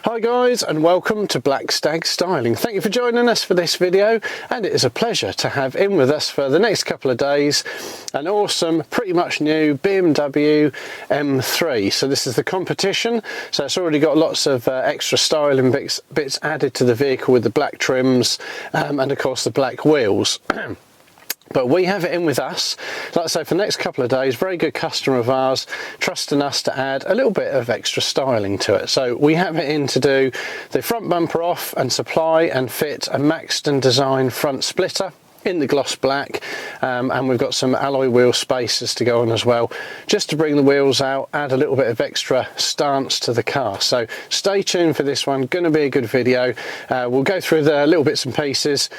Hi guys, and welcome to Black Stag Styling. Thank you for joining us for this video, and it is a pleasure to have in with us for the next couple of days an awesome, pretty much new BMW M3. So this is the competition, so it's already got lots of extra styling bits added to the vehicle with the black trims and of course the black wheels. But we have it in with us, like I say, for the next couple of days. Very good customer of ours, trusting us to add a little bit of extra styling to it. So we have it in to do the front bumper off and supply and fit a Maxton Design front splitter in the gloss black, and we've got some alloy wheel spacers to go on as well, just to bring the wheels out, add a little bit of extra stance to the car. So stay tuned for this one, going to be a good video. We'll go through the little bits and pieces.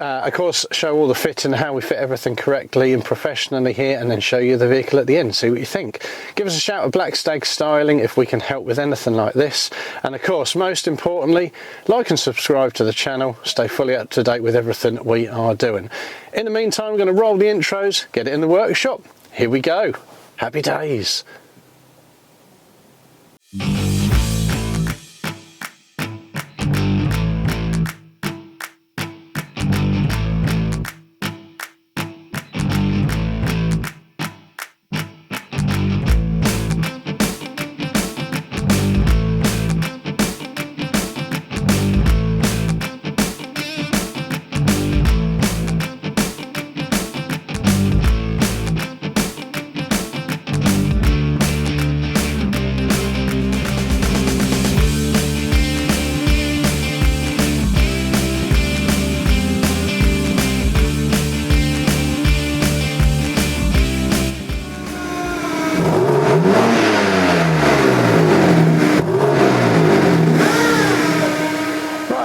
Of course, show all the fitting, how we fit everything correctly and professionally here, and then show you the vehicle at the end, see what you think. Give us a shout at Black Stag Styling if we can help with anything like this. And of course, most importantly, like and subscribe to the channel, stay fully up to date with everything we are doing. In the meantime, we're going to roll the intros, get it in the workshop. Here we go. Happy days.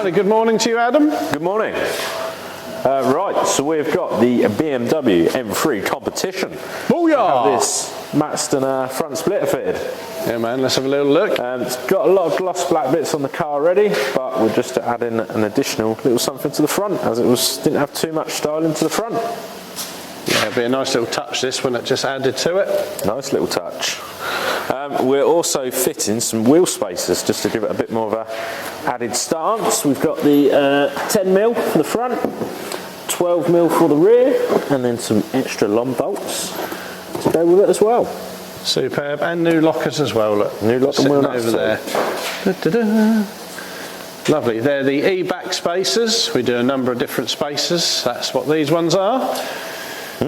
Good morning to you, Adam. Good morning. Right, so we've got the BMW M3 Competition. Booyah! We have this Maxton front splitter fitted. Yeah, man, let's have a little look. It's got a lot of gloss black bits on the car already, but we're just adding an additional little something to the front, as it didn't have too much styling to the front. Yeah, it'll be a nice little touch, this, when it just added to it. Nice little touch. We're also fitting some wheel spacers just to give it a bit more of a added stance. We've got the 10mm for the front, 12mm for the rear, and then some extra long bolts to go with it as well. Superb, and new lockers as well. Look, new locker wheel nuts over there. Da, da, da. Lovely. They're the E-back spacers. We do a number of different spacers. That's what these ones are.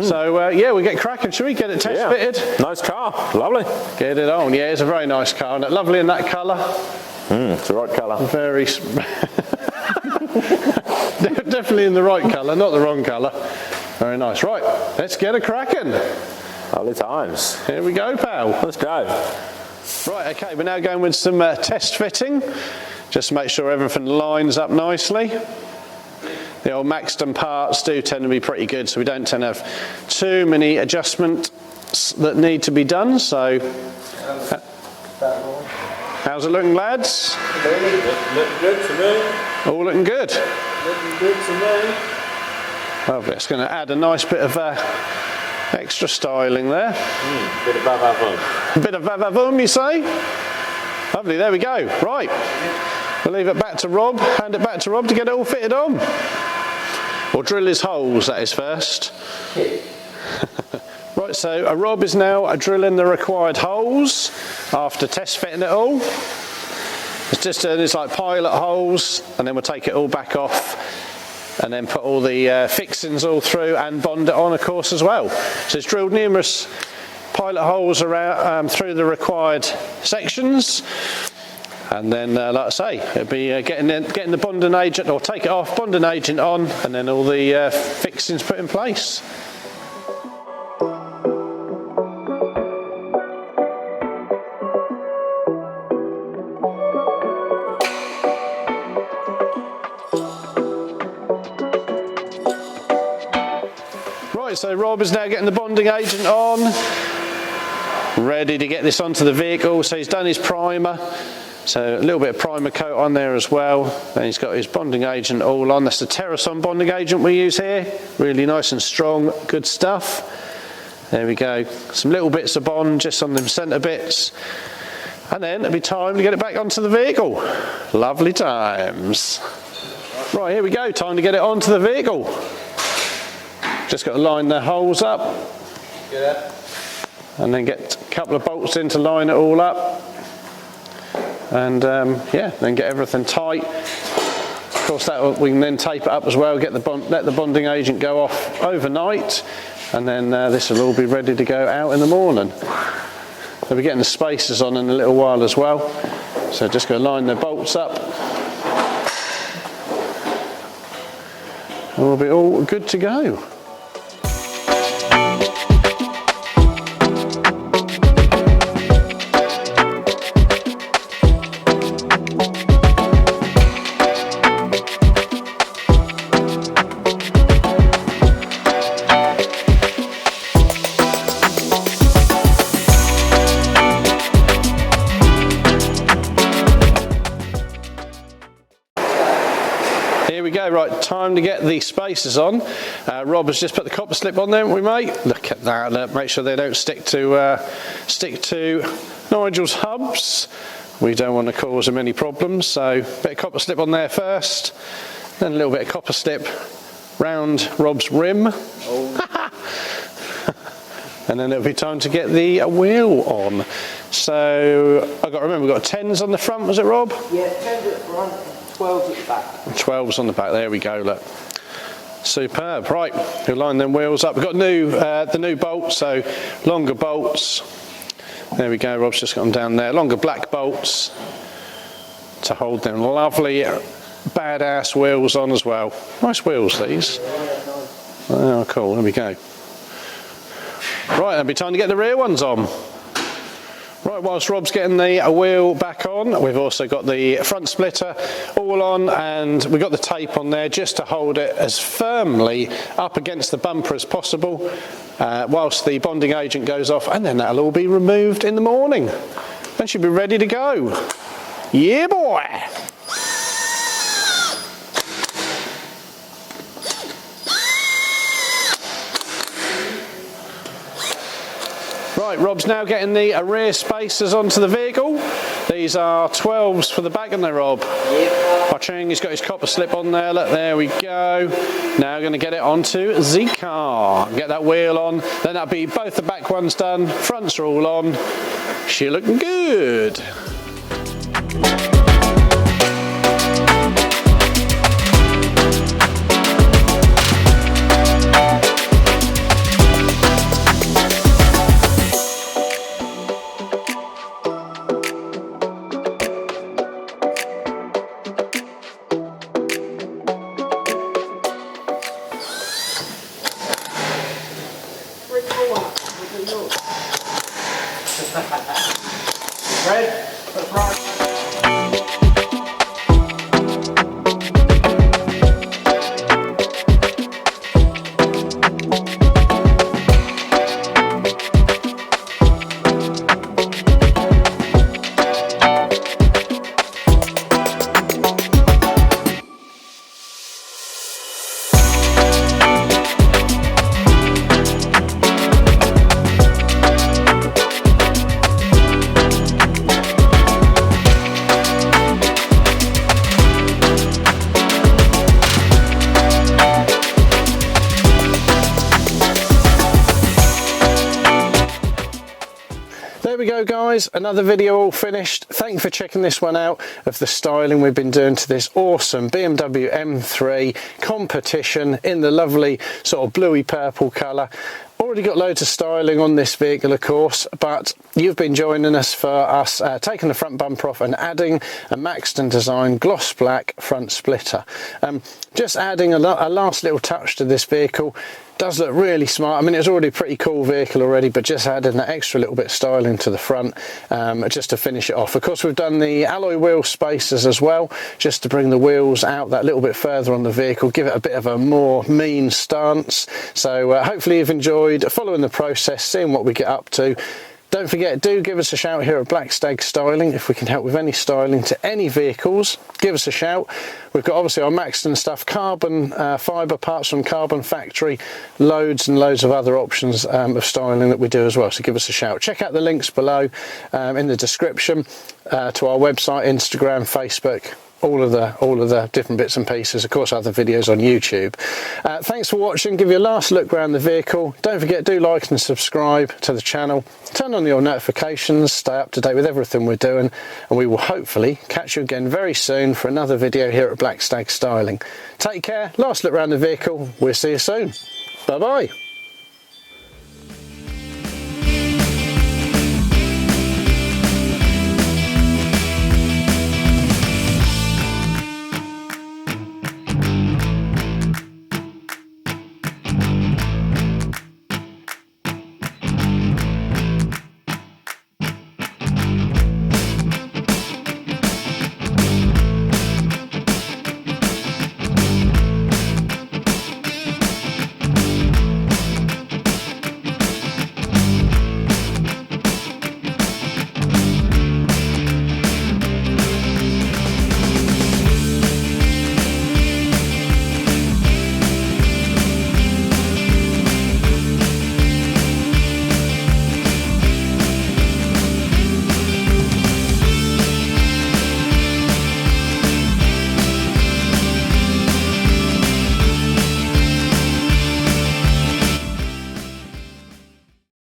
So yeah, we get cracking. Should we get it test fitted? Nice car, lovely. Get it on. Yeah, it's a very nice car, and lovely in that colour. It's the right colour. Very definitely in the right colour, not the wrong colour. Very nice. Right, let's get it cracking. Lovely times. Here we go, pal. Let's go. Right, okay, we're now going with some test fitting, just to make sure everything lines up nicely. The old Maxton parts do tend to be pretty good, so we don't tend to have too many adjustments that need to be done. So, how's it looking, lads? Looking good to me. All looking good? Looking good to me. Lovely. It's going to add a nice bit of extra styling there. Bit of va-va-voom. A bit of va-va-voom, you say? Lovely, there we go. Right. We'll leave it back to Rob, hand it back to Rob to get it all fitted on. Or drill his holes, that is, first. Right, so Rob is now drilling the required holes after test fitting it all. It's like pilot holes, and then we'll take it all back off and then put all the fixings all through and bond it on, of course, as well. So it's drilled numerous pilot holes around through the required sections. And then, like I say, it'll be getting the bonding agent, or take it off, bonding agent on, and then all the fixings put in place. Right, so Rob is now getting the bonding agent on, ready to get this onto the vehicle. So he's done his primer. So a little bit of primer coat on there as well. Then he's got his bonding agent all on. That's the Terrason bonding agent we use here. Really nice and strong, good stuff. There we go. Some little bits of bond just on them centre bits. and then it'll be time to get it back onto the vehicle. Lovely times. Right, here we go, time to get it onto the vehicle. Just got to line the holes up, and then get a couple of bolts in to line it all up, and yeah, then get everything tight. Of course, we can then tape it up as well, let the bonding agent go off overnight, and then this will all be ready to go out in the morning. We'll be getting the spacers on in a little while as well, so just go line the bolts up, and we'll be all good to go. Here we go, right, time to get the spacers on. Rob has just put the copper slip on there, haven't we, mate? Look at that, look, make sure they don't stick to Nigel's hubs. We don't want to cause him any problems, so a bit of copper slip on there first, then a little bit of copper slip round Rob's rim. Oh. And then it'll be time to get the wheel on. So, I've got to remember, we've got 10s on the front, was it, Rob? Yeah, 10s at the front. 12s at the back. 12s on the back, there we go, look. Superb, right, we'll line them wheels up. We've got the new bolts, so longer bolts. There we go, Rob's just got them down there. Longer black bolts to hold them lovely, badass wheels on as well. Nice wheels, these. Oh, cool, there we go. Right, it'll be time to get the rear ones on. Right, whilst Rob's getting the wheel back on, we've also got the front splitter all on, and we've got the tape on there just to hold it as firmly up against the bumper as possible whilst the bonding agent goes off, and then that'll all be removed in the morning. Then she'll be ready to go. Yeah, boy! Right, Rob's now getting the rear spacers onto the vehicle. These are 12s for the back, aren't they, Rob? Yep. Watching, he's got his copper slip on there. Look, there we go. Now going to get it onto the car. Get that wheel on. Then that'll be both the back ones done. Fronts are all on. She's looking good. Red, put the front. There we go, guys, another video all finished. Thank you for checking this one out of the styling we've been doing to this awesome BMW M3 Competition in the lovely sort of bluey purple colour. Already got loads of styling on this vehicle, of course, but you've been joining us for us taking the front bumper off and adding a Maxton Design gloss black front splitter. Just adding a last little touch to this vehicle. Does look really smart. I mean, it's already a pretty cool vehicle already, but just adding that extra little bit of styling to the front just to finish it off. Of course, we've done the alloy wheel spacers as well, just to bring the wheels out that little bit further on the vehicle, give it a bit of a more mean stance. So hopefully you've enjoyed following the process, seeing what we get up to. Don't forget, do give us a shout here at Black Stag Styling. If we can help with any styling to any vehicles, give us a shout. We've got obviously our Maxton stuff, carbon fibre parts from Carbon Factory, loads and loads of other options of styling that we do as well, so give us a shout. Check out the links below in the description to our website, Instagram, Facebook, all of the different bits and pieces, of course other videos on YouTube. Thanks for watching. Give you a last look around the vehicle. Don't forget, do like and subscribe to the channel, turn on your notifications, stay up to date with everything we're doing, and we will hopefully catch you again very soon for another video here at Black Stag Styling. Take care, last look around the vehicle, we'll see you soon. Bye bye.